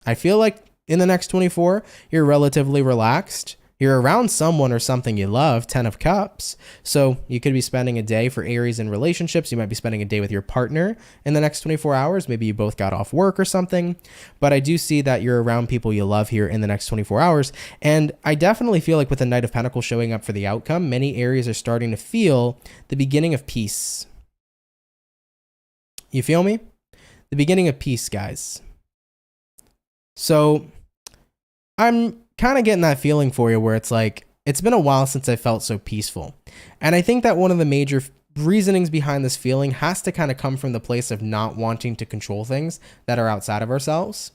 I feel like in the next 24, you're relatively relaxed. You're around someone or something you love, 10 of Cups. So you could be spending a day for Aries in relationships. You might be spending a day with your partner in the next 24 hours. Maybe you both got off work or something. But I do see that you're around people you love here in the next 24 hours. And I definitely feel like with the Knight of Pentacles showing up for the outcome, many Aries are starting to feel the beginning of peace. You feel me? The beginning of peace, guys. So I'm kind of getting that feeling for you where it's like, it's been a while since I felt so peaceful. And I think that one of the major reasonings behind this feeling has to kind of come from the place of not wanting to control things that are outside of ourselves.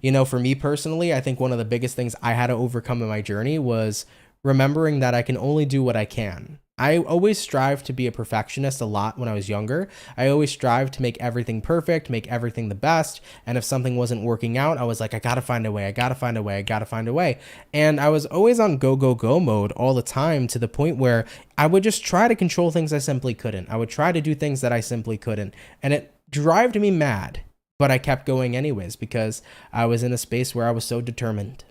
You know, for me personally, I think one of the biggest things I had to overcome in my journey was remembering that I can only do what I can. I always strive to be a perfectionist a lot when I was younger. I always strive to make everything perfect, make everything the best. And if something wasn't working out, I was like, I gotta find a way, I gotta find a way, I gotta find a way. And I was always on go, go, go mode all the time, to the point where I would just try to control things I simply couldn't. I would try to do things that I simply couldn't. And it drove me mad, but I kept going anyways because I was in a space where I was so determined.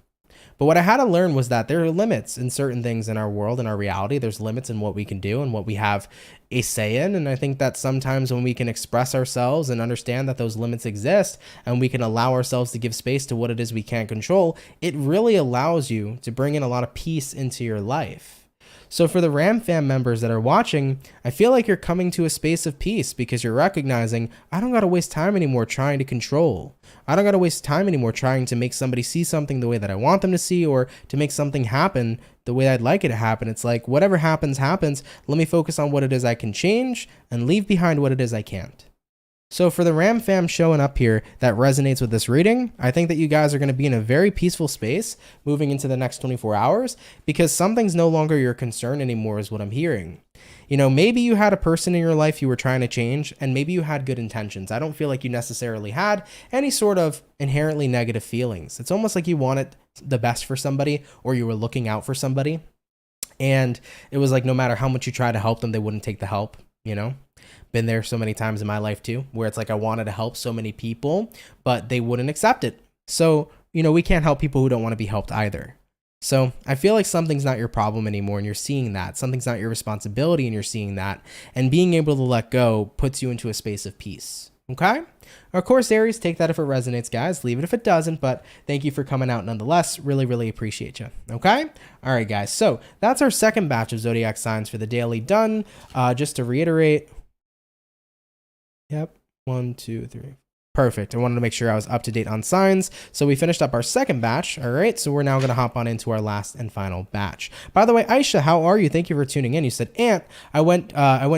But what I had to learn was that there are limits in certain things in our world, in our reality. There's limits in what we can do and what we have a say in. And I think that sometimes when we can express ourselves and understand that those limits exist and we can allow ourselves to give space to what it is we can't control, it really allows you to bring in a lot of peace into your life. So for the Ram Fam members that are watching, I feel like you're coming to a space of peace because you're recognizing, I don't got to waste time anymore trying to control. I don't got to waste time anymore trying to make somebody see something the way that I want them to see, or to make something happen the way I'd like it to happen. It's like, whatever happens, happens. Let me focus on what it is I can change and leave behind what it is I can't. So for the Ram Fam showing up here that resonates with this reading, I think that you guys are going to be in a very peaceful space moving into the next 24 hours because something's no longer your concern anymore is what I'm hearing. You know, maybe you had a person in your life you were trying to change, and maybe you had good intentions. I don't feel like you necessarily had any sort of inherently negative feelings. It's almost like you wanted the best for somebody, or you were looking out for somebody. And it was like, no matter how much you tried to help them, they wouldn't take the help, you know? Been there so many times in my life too, where it's like I wanted to help so many people, but they wouldn't accept it. So, you know, we can't help people who don't want to be helped either. So I feel like something's not your problem anymore, and you're seeing that. Something's not your responsibility, and you're seeing that. And being able to let go puts you into a space of peace. Okay? Of course, Aries, take that if it resonates, guys. Leave it if it doesn't, but thank you for coming out nonetheless. Really, really appreciate you. Okay? All right, guys. So that's our second batch of zodiac signs for the daily done. Just to reiterate. Yep. 1, 2, 3. Perfect. I wanted to make sure I was up to date on signs. So we finished up our second batch. All right. So we're now going to hop on into our last and final batch. By the way, Aisha, how are you? Thank you for tuning in. You said, Aunt, I went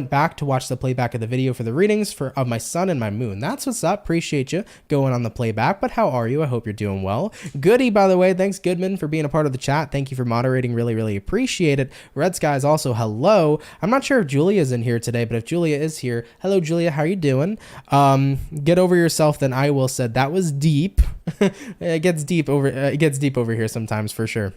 back to watch the playback of the video for the readings of my sun and my moon. That's what's up. Appreciate you going on the playback. But how are you? I hope you're doing well. Goody, by the way. Thanks, Goodman, for being a part of the chat. Thank you for moderating. Really, really appreciate it. Red Skies also, hello. I'm not sure if Julia's in here today, but if Julia is here, hello, Julia. How are you doing? Get over yourself. Then I will said that was deep. It gets deep over here sometimes, for sure.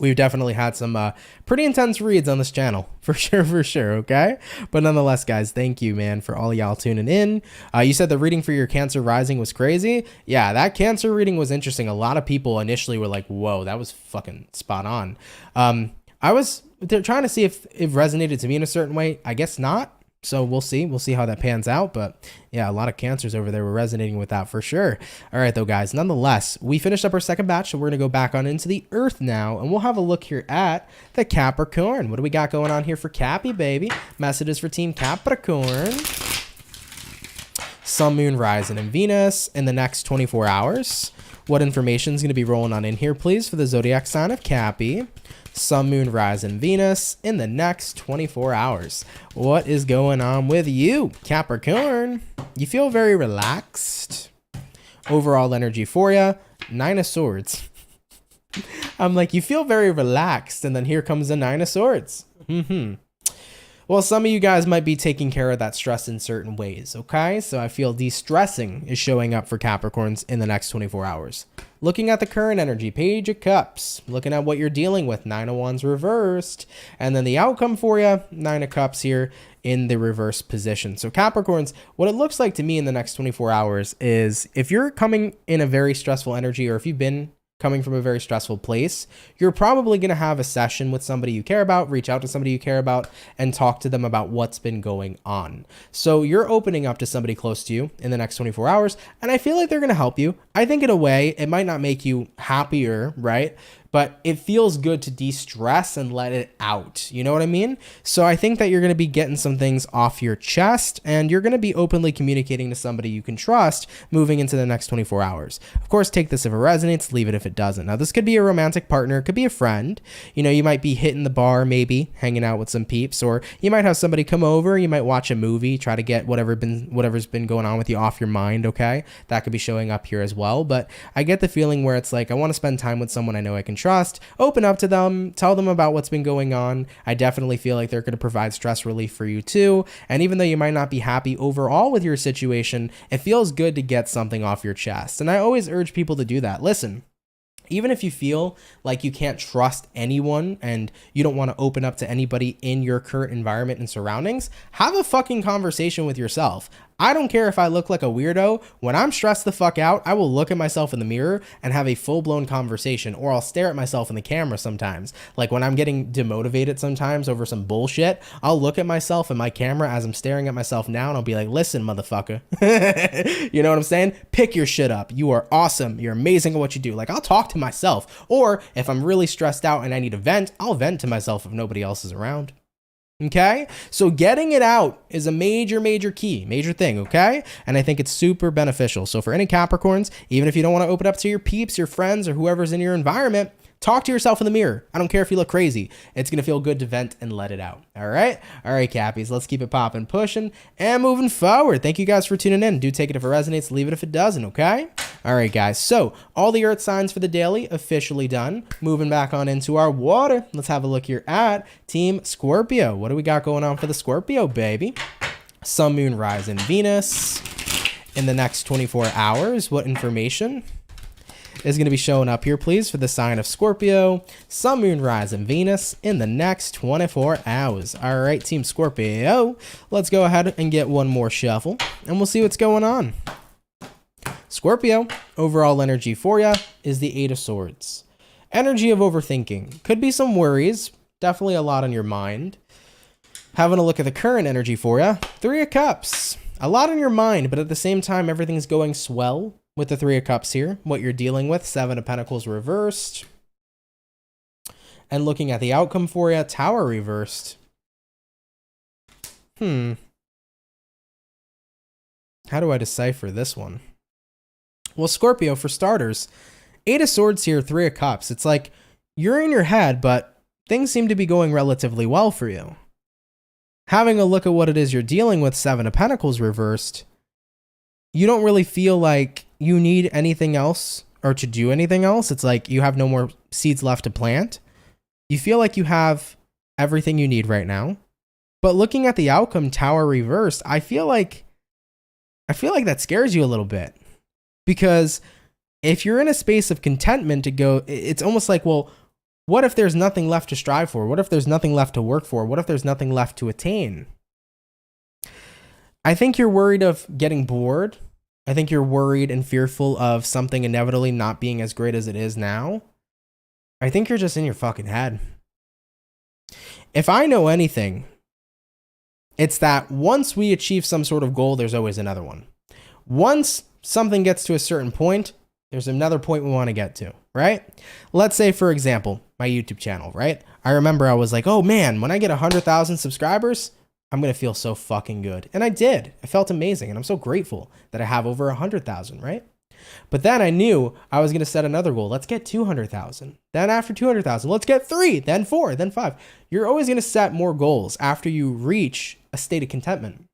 We've definitely had some pretty intense reads on this channel, for sure. Okay, but nonetheless, guys, thank you, man, for all y'all tuning in. You said the reading for your Cancer rising was crazy. Yeah, that Cancer reading was interesting. A lot of people initially were like, whoa, that was fucking spot on. They're trying to see if it resonated to me in a certain way. I guess not. So we'll see. We'll see how that pans out. But yeah, a lot of Cancers over there were resonating with that for sure. All right, though, guys. Nonetheless, we finished up our second batch, so we're going to go back on into the Earth now, and we'll have a look here at the Capricorn. What do we got going on here for Cappy, baby? Messages for Team Capricorn. Sun, Moon, Rising, and Venus in the next 24 hours. What information is going to be rolling on in here, please, for the zodiac sign of Cappy? Sun, Moon, Rising, Venus in the next 24 hours. What is going on with you, Capricorn? You feel very relaxed. Overall energy for you, 9 of Swords. I'm like, you feel very relaxed, and then here comes the 9 of Swords. Well, some of you guys might be taking care of that stress in certain ways, okay? So I feel de-stressing is showing up for Capricorns in the next 24 hours. Looking at the current energy, Page of Cups. Looking at what you're dealing with, 9 of Wands reversed. And then the outcome for you, 9 of Cups here in the reverse position. So Capricorns, what it looks like to me in the next 24 hours is if you're coming in a very stressful energy, or if you've been coming from a very stressful place, you're probably going to have a session with somebody you care about, reach out to somebody you care about, and talk to them about what's been going on. So you're opening up to somebody close to you in the next 24 hours, and I feel like they're going to help you. I think in a way, it might not make you happier, right? But it feels good to de-stress and let it out. You know what I mean? So I think that you're going to be getting some things off your chest, and you're going to be openly communicating to somebody you can trust moving into the next 24 hours. Of course, take this if it resonates, leave it if it doesn't. Now, this could be a romantic partner. It could be a friend. You know, you might be hitting the bar, maybe hanging out with some peeps, or you might have somebody come over. You might watch a movie, try to get whatever's been going on with you off your mind, okay? That could be showing up here as well. But I get the feeling where it's like, I want to spend time with someone I know I can trust, open up to them, tell them about what's been going on. I definitely feel like they're going to provide stress relief for you too. And even though you might not be happy overall with your situation, it feels good to get something off your chest. And I always urge people to do that. Listen, even if you feel like you can't trust anyone and you don't want to open up to anybody in your current environment and surroundings, have a fucking conversation with yourself. I don't care if I look like a weirdo. When I'm stressed the fuck out, I will look at myself in the mirror and have a full-blown conversation, or I'll stare at myself in the camera sometimes. Like when I'm getting demotivated sometimes over some bullshit, I'll look at myself in my camera as I'm staring at myself now, and I'll be like, listen, motherfucker. You know what I'm saying? Pick your shit up. You are awesome. You're amazing at what you do. Like, I'll talk to myself. Or if I'm really stressed out and I need to vent, I'll vent to myself if nobody else is around. Okay, so getting it out is a major key, major thing, okay? And I think it's super beneficial. So for any Capricorns, even if you don't want to open up to your peeps, your friends, or whoever's in your environment, talk to yourself in the mirror. I don't care if you look crazy. It's going to feel good to vent and let it out. All right, Cappies, let's keep it popping, pushing, and moving forward. Thank you guys for tuning in. Do take it if it resonates, leave it if it doesn't, okay? All right, guys, so all the earth signs for the daily officially done. Moving back on into our water. Let's have a look here at Team Scorpio. What do we got going on for the Scorpio, baby? Sun, Moon, Rising, Venus in the next 24 hours. What information is going to be showing up here, please, for the sign of Scorpio? Sun, Moon, Rising, Venus in the next 24 hours. All right, Team Scorpio, let's go ahead and get one more shuffle, and we'll see what's going on. Scorpio, overall energy for you is the 8 of Swords. Energy of overthinking. Could be some worries. Definitely a lot on your mind. Having a look at the current energy for you. 3 of Cups. A lot on your mind, but at the same time, everything's going swell with the 3 of Cups here. What you're dealing with, 7 of Pentacles reversed. And looking at the outcome for you, Tower reversed. How do I decipher this one? Well, Scorpio, for starters, 8 of Swords here, 3 of Cups. It's like you're in your head, but things seem to be going relatively well for you. Having a look at what it is you're dealing with, 7 of Pentacles reversed, you don't really feel like you need anything else or to do anything else. It's like you have no more seeds left to plant. You feel like you have everything you need right now. But looking at the outcome, Tower reversed, I feel like that scares you a little bit. Because if you're in a space of contentment to go, it's almost like, well, what if there's nothing left to strive for? What if there's nothing left to work for? What if there's nothing left to attain? I think you're worried of getting bored. I think you're worried and fearful of something inevitably not being as great as it is now. I think you're just in your fucking head. If I know anything, It's that once we achieve some sort of goal, there's always another one. Once something gets to a certain point, there's another point we want to get to, right? Let's say, for example, my YouTube channel, right? I remember I was like, oh man, when I get 100,000 subscribers, I'm going to feel so fucking good. And I did. I felt amazing. And I'm so grateful that I have over 100,000, right? But then I knew I was going to set another goal. Let's get 200,000. Then after 200,000, let's get 3, then 4, then 5. You're always going to set more goals after you reach a state of contentment.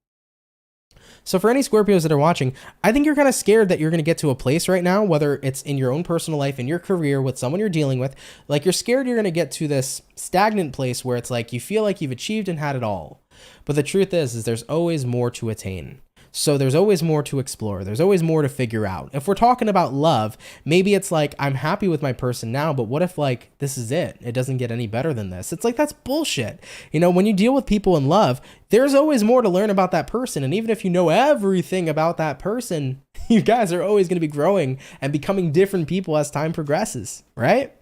So for any Scorpios that are watching, I think you're kind of scared that you're going to get to a place right now, whether it's in your own personal life, in your career, with someone you're dealing with, like you're scared you're going to get to this stagnant place where it's like you feel like you've achieved and had it all. But the truth is there's always more to attain. So there's always more to explore. There's always more to figure out. If we're talking about love, maybe it's like, I'm happy with my person now, but what if like, this is it? It doesn't get any better than this. It's like, that's bullshit. You know, when you deal with people in love, there's always more to learn about that person. And even if you know everything about that person, you guys are always going to be growing and becoming different people as time progresses, right?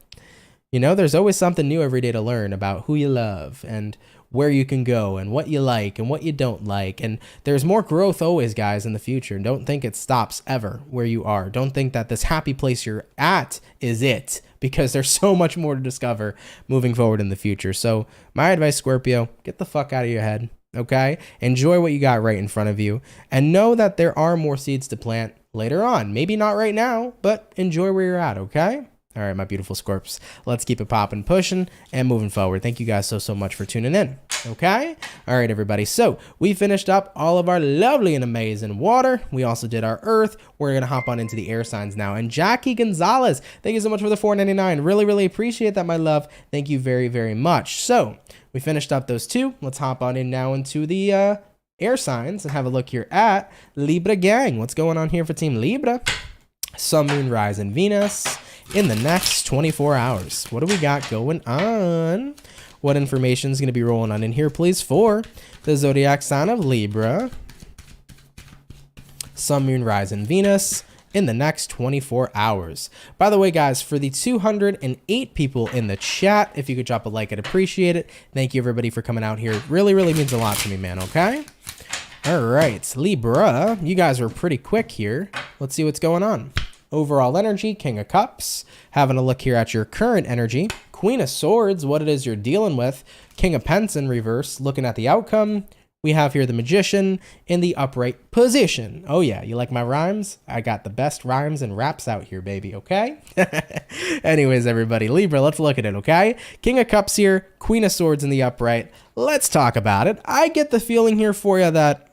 You know, there's always something new every day to learn about who you love and where you can go and what you like and what you don't like. And there's more growth always, guys, in the future. Don't think it stops ever where you are. Don't think that this happy place you're at is it, because there's so much more to discover moving forward in the future. So my advice, Scorpio, get the fuck out of your head, okay? Enjoy what you got right in front of you and know that there are more seeds to plant later on. Maybe not right now, but enjoy where you're at, okay? All right, my beautiful Scorps, let's keep it popping, pushing, and moving forward. Thank you guys so much for tuning in, okay? All right, everybody. So we finished up all of our lovely and amazing water. We also did our earth. We're going to hop on into the air signs now. And Jackie Gonzalez, thank you so much for the $4.99. Really, really appreciate that, my love. Thank you very, very much. So we finished up those two. Let's hop on in now into the air signs and have a look here at Libra gang. What's going on here for Team Libra? Sun, Moon, Rise, and Venus in the next 24 hours. What do we got going on? What information is going to be rolling on in here, please, for the zodiac sign of Libra? Sun, Moon, Rise, and Venus in the next 24 hours. By the way, guys, for the 208 people in the chat, if you could drop a like, I'd appreciate it. Thank you, everybody, for coming out here. It really, really means a lot to me, man, okay? All right, Libra, you guys are pretty quick here. Let's see what's going on. Overall energy, King of Cups. Having a look here at your current energy. Queen of Swords, what it is you're dealing with. King of Pence in reverse, looking at the outcome. We have here the Magician in the upright position. Oh yeah, you like my rhymes? I got the best rhymes and raps out here, baby, okay? Anyways, everybody, Libra, let's look at it, okay? King of Cups here, Queen of Swords in the upright. Let's talk about it. I get the feeling here for you that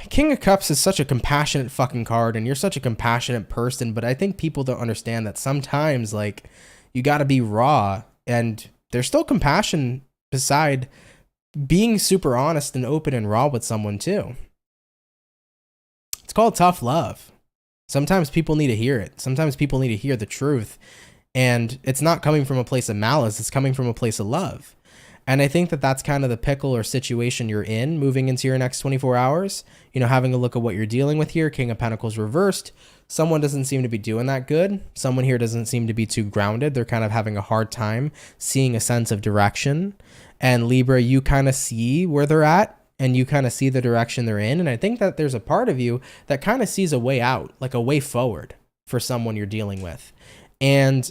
King of Cups is such a compassionate fucking card, and you're such a compassionate person, but I think people don't understand that sometimes, like, you gotta be raw, and there's still compassion beside being super honest and open and raw with someone, too. It's called tough love. Sometimes people need to hear it. Sometimes people need to hear the truth, and it's not coming from a place of malice, it's coming from a place of love. And I think that that's kind of the pickle or situation you're in moving into your next 24 hours. You know, having a look at what you're dealing with here. King of Pentacles reversed. Someone doesn't seem to be doing that good. Someone here doesn't seem to be too grounded. They're kind of having a hard time seeing a sense of direction. And Libra, you kind of see where they're at and you kind of see the direction they're in. And I think that there's a part of you that kind of sees a way out, like a way forward for someone you're dealing with. And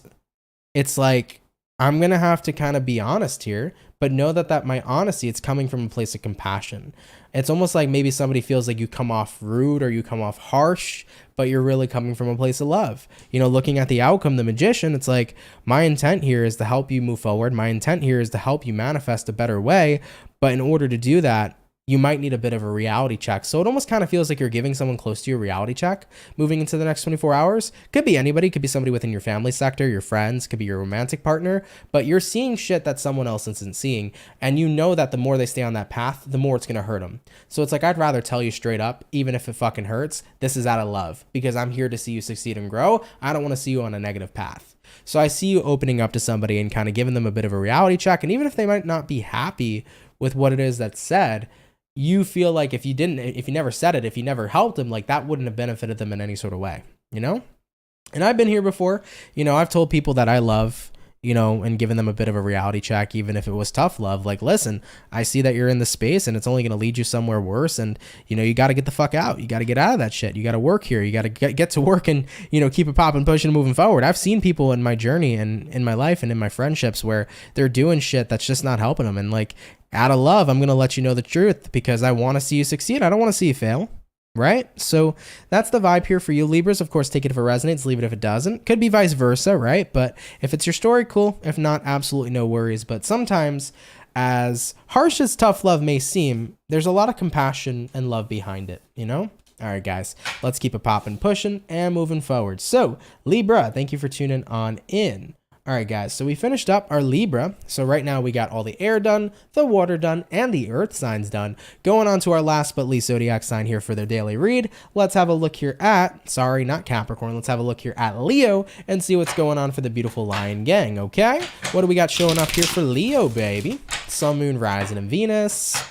it's like, I'm going to have to kind of be honest here, but know that my honesty, it's coming from a place of compassion. It's almost like maybe somebody feels like you come off rude or you come off harsh, but you're really coming from a place of love. You know, looking at the outcome, the Magician, it's like, my intent here is to help you move forward. My intent here is to help you manifest a better way. But in order to do that, you might need a bit of a reality check. So it almost kind of feels like you're giving someone close to your reality check moving into the next 24 hours. Could be anybody, could be somebody within your family sector, your friends, could be your romantic partner, but you're seeing shit that someone else isn't seeing. And you know that the more they stay on that path, the more it's going to hurt them. So it's like, I'd rather tell you straight up, even if it fucking hurts, this is out of love because I'm here to see you succeed and grow. I don't want to see you on a negative path. So I see you opening up to somebody and kind of giving them a bit of a reality check. And even if they might not be happy with what it is that's said, you feel like if you never said it, if you never helped them, like that wouldn't have benefited them in any sort of way, you know? And I've been here before, you know, I've told people that I love, you know, and giving them a bit of a reality check, even if it was tough love. Like, listen, I see that you're in the space and it's only going to lead you somewhere worse. And, you know, you got to get the fuck out. You got to get out of that shit. You got to work here. You got to get to work and, you know, keep it popping, pushing, moving forward. I've seen people in my journey and in my life and in my friendships where they're doing shit that's just not helping them. And like, out of love, I'm going to let you know the truth because I want to see you succeed. I don't want to see you fail. Right? So that's the vibe here for you, Libras. Of course, take it if it resonates, leave it if it doesn't. Could be vice versa, right? But if it's your story, cool. If not, absolutely no worries. But sometimes, as harsh as tough love may seem, there's a lot of compassion and love behind it, you know? All right, guys, let's keep it popping, pushing, and moving forward. So, Libra, thank you for tuning on in. All right, guys, so we finished up our Libra. So right now we got all the air done, the water done, and the earth signs done. Going on to our last but least zodiac sign here for their daily read. Let's have a look here at, sorry, not Capricorn. Let's have a look here at Leo and see what's going on for the beautiful Lion Gang, okay? What do we got showing up here for Leo, baby? Sun, Moon, Rising, and Venus.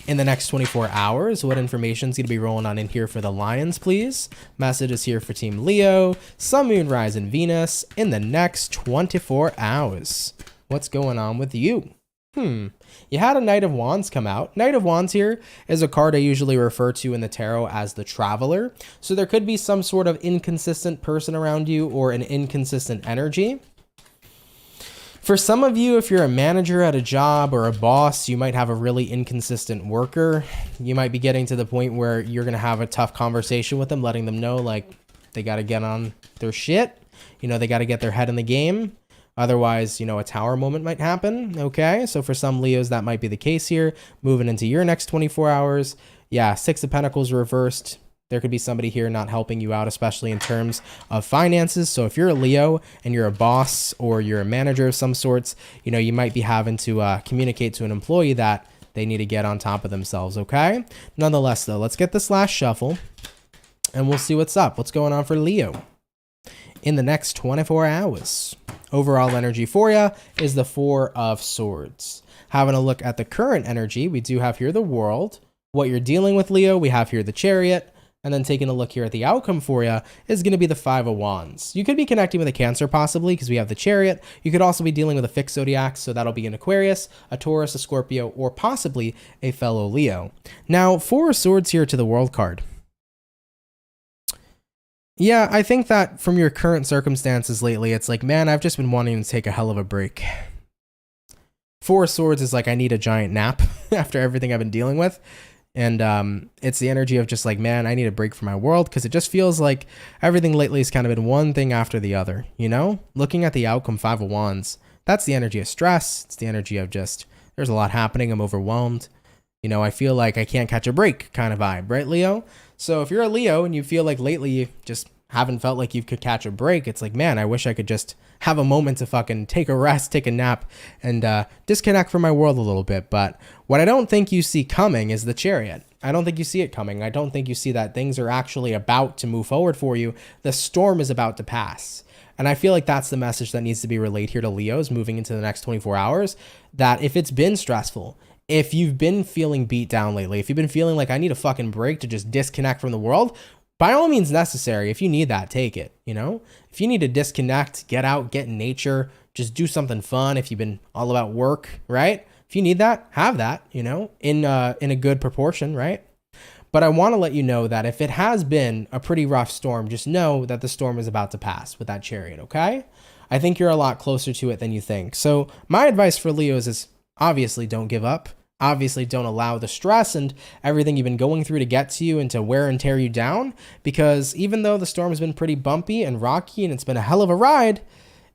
In the next 24 hours, what information is going to be rolling on in here for the Lions, please? Messages here for Team Leo, Sun, Moon, Rising, Venus in the next 24 hours. What's going on with you? You had a Knight of Wands come out. Knight of Wands here is a card I usually refer to in the tarot as the Traveler. So there could be some sort of inconsistent person around you or an inconsistent energy. For some of you, if you're a manager at a job or a boss, you might have a really inconsistent worker. You might be getting to the point where you're going to have a tough conversation with them, letting them know like they got to get on their shit. You know, they got to get their head in the game. Otherwise, you know, a tower moment might happen. Okay. So for some Leos, that might be the case here. Moving into your next 24 hours. Yeah. Six of Pentacles reversed. There could be somebody here not helping you out, especially in terms of finances. So if you're a Leo and you're a boss or you're a manager of some sorts, you know, you might be having to communicate to an employee that they need to get on top of themselves, okay? Nonetheless, though, let's get this last shuffle and we'll see what's up. What's going on for Leo in the next 24 hours? Overall energy for you is the Four of Swords. Having a look at the current energy, we do have here the World. What you're dealing with, Leo, we have here the Chariot. And then taking a look here at the outcome for you is going to be the Five of Wands. You could be connecting with a Cancer possibly because we have the Chariot. You could also be dealing with a fixed zodiac, so that'll be an Aquarius, a Taurus, a Scorpio, or possibly a fellow Leo. Now, Four of Swords here to the World card. Yeah, I think that from your current circumstances lately, it's like, man, I've just been wanting to take a hell of a break. Four of Swords is like, I need a giant nap after everything I've been dealing with. And it's the energy of just like, man, I need a break from my world because it just feels like everything lately has kind of been one thing after the other, you know? Looking at the outcome, Five of Wands, that's the energy of stress. It's the energy of just, there's a lot happening. I'm overwhelmed. You know, I feel like I can't catch a break kind of vibe, right, Leo? So if you're a Leo and you feel like lately you just haven't felt like you could catch a break, it's like, man, I wish I could just have a moment to fucking take a rest, take a nap, and disconnect from my world a little bit. But what I don't think you see coming is the Chariot. I don't think you see it coming. I don't think you see that things are actually about to move forward for you. The storm is about to pass. And I feel like that's the message that needs to be relayed here to Leos moving into the next 24 hours, that if it's been stressful, if you've been feeling beat down lately, if you've been feeling like I need a fucking break to just disconnect from the world, by all means necessary. If you need that, take it, you know? If you need to disconnect, get out, get in nature, just do something fun. If you've been all about work, right? If you need that, have that, you know, in a good proportion, right? But I want to let you know that if it has been a pretty rough storm, just know that the storm is about to pass with that Chariot, okay? I think you're a lot closer to it than you think. So my advice for Leos is obviously don't give up. Obviously, don't allow the stress and everything you've been going through to get to you and to wear and tear you down, because even though the storm has been pretty bumpy and rocky and it's been a hell of a ride,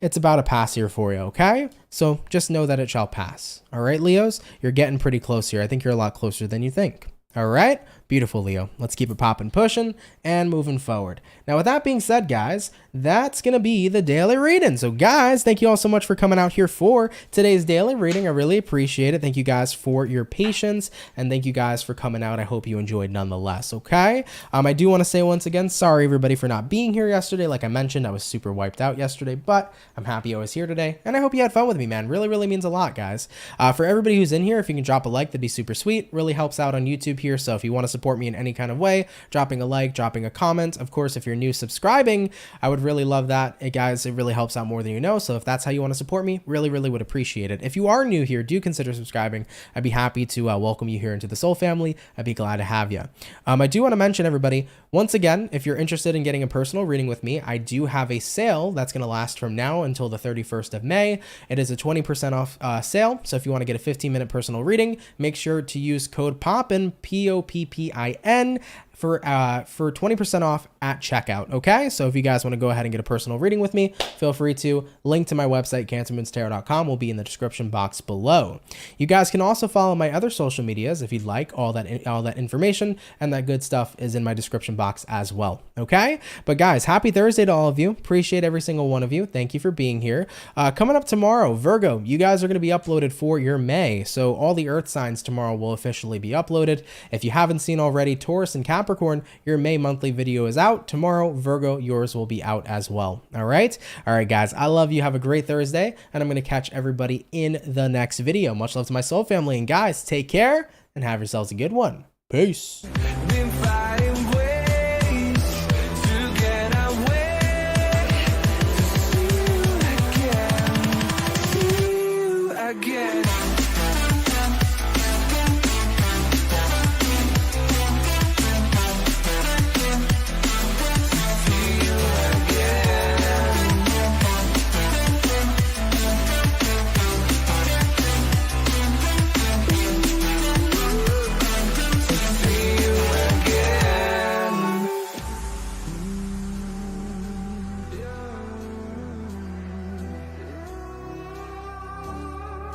it's about to pass here for you, okay? So just know that it shall pass. All right, Leos? You're getting pretty close here. I think you're a lot closer than you think. All right? Beautiful, Leo. Let's keep it popping, pushing, and moving forward. Now, with that being said, guys, that's going to be the daily reading. So, guys, thank you all so much for coming out here for today's daily reading. I really appreciate it. Thank you guys for your patience, and thank you guys for coming out. I hope you enjoyed nonetheless, okay? I do want to say once again, sorry, everybody, for not being here yesterday. Like I mentioned, I was super wiped out yesterday, but I'm happy I was here today, and I hope you had fun with me, man. Really, really means a lot, guys. For everybody who's in here, if you can drop a like, that'd be super sweet. Really helps out on YouTube here, so if you want to support me in any kind of way, dropping a like, dropping a comment. Of course, if you're new, subscribing, I would really love that. Hey guys, it really helps out more than you know. So if that's how you want to support me, really would appreciate it. If you are new here, do consider subscribing. I'd be happy to welcome you here into the Soul family. I'd be glad to have you. I do want to mention, everybody, once again, if you're interested in getting a personal reading with me, I do have a sale that's going to last from now until the 31st of May. It is a 20% off sale. So if you want to get a 15-minute personal reading, make sure to use code POPPIN, POPPIN, for 20% off at checkout. Okay, so if you guys want to go ahead and get a personal reading with me, feel free to. Link to my website, CancerMoonsTarot.com, will be in the description box below. You guys can also follow my other social medias if you'd like. All that information and that good stuff is in my description box as well. Okay, but guys, happy Thursday to all of you. Appreciate every single one of you. Thank you for being here. Coming up tomorrow, Virgo, you guys are going to be uploaded for your May. So all the Earth signs tomorrow will officially be uploaded. If you haven't seen already, Taurus and Capricorn, your May monthly video is out. Tomorrow, Virgo, yours will be out as well. All right, guys, I love you. Have a great Thursday, and I'm going to catch everybody in the next video. Much love to my soul family, and guys, take care and have yourselves a good one. Peace.